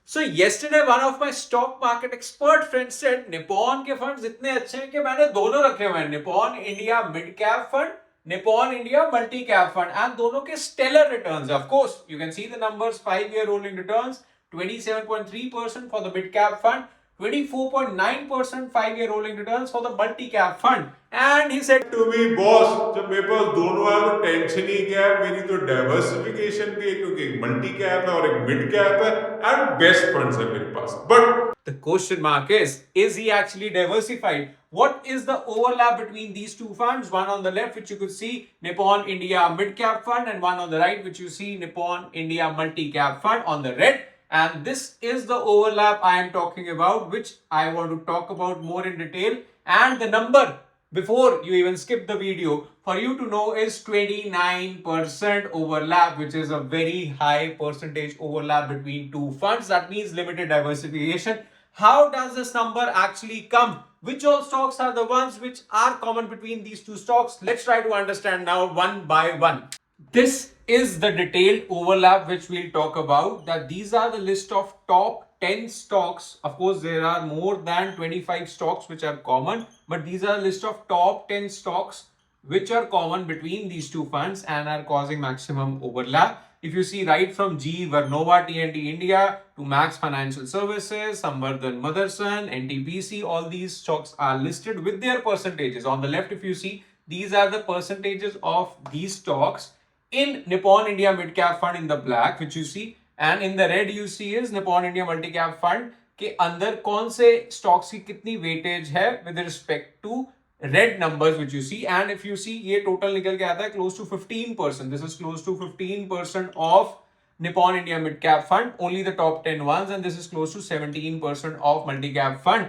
So yesterday one of my stock market expert friends said Nippon के funds इतने अच्छे हैं कि मैंने दोनों रखे हुए हैं, Nippon India Midcap Fund, Nippon India Multicap Fund, and दोनों के stellar returns. Of course, you can see the numbers, 5-year rolling returns, 27.3% for the Midcap Fund, 24.9% 5-year rolling returns for the Multicap Fund. And he said to me, boss, जब मेरे पास दोनों है तो tension ही क्या है, मेरी तो डाइवर्सिफिकेशन भी है क्योंकि एक मल्टी कैप है और एक मिड कैप है एंड बेस्ट फंड्स है मेरे पास. But the question mark is he actually diversified? What is the overlap between these two funds? One on the left, which you could see Nippon India Midcap Fund, and one on the right, which you see Nippon India Multicap Fund on the red. And this is the overlap I am talking about, which I want to talk about more in detail. And the number before you even skip the video for you to know is 29% overlap, which is a very high percentage overlap between two funds. That means limited diversification. How does this number actually come? Which all stocks are the ones which are common between these two stocks? Let's try to understand now one by one. This is the detailed overlap which we'll talk about. That these are the list of top 10 stocks. Of course, there are more than 25 stocks which are common, but these are a list of top 10 stocks which are common between these two funds and are causing maximum overlap. If you see right from G Vernova TNT India to Max Financial Services, Samvardhana Motherson, NTPC, all these stocks are listed with their percentages. On the left, if you see, these are the percentages of these stocks in Nippon India Midcap Fund in the black, which you see, and in the red you see is Nippon India Multicap Fund के अंदर कौन से stocks की कितनी weightage है with respect to red numbers which you see. And if you see, ये total निकल के आता है close to 15%. This is close to 15% of Nippon India Midcap Fund, only the top 10 ones, and this is close to 17% of Multicap Fund.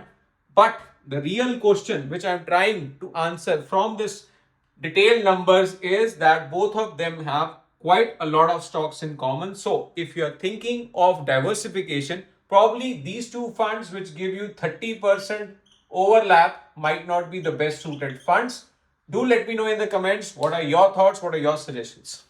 But the real question which I'm trying to answer from this detailed numbers is that both of them have quite a lot of stocks in common. So if you're thinking of diversification, probably these two funds which give you 30% overlap might not be the best suited funds. Do let me know in the comments what are your thoughts, what are your suggestions.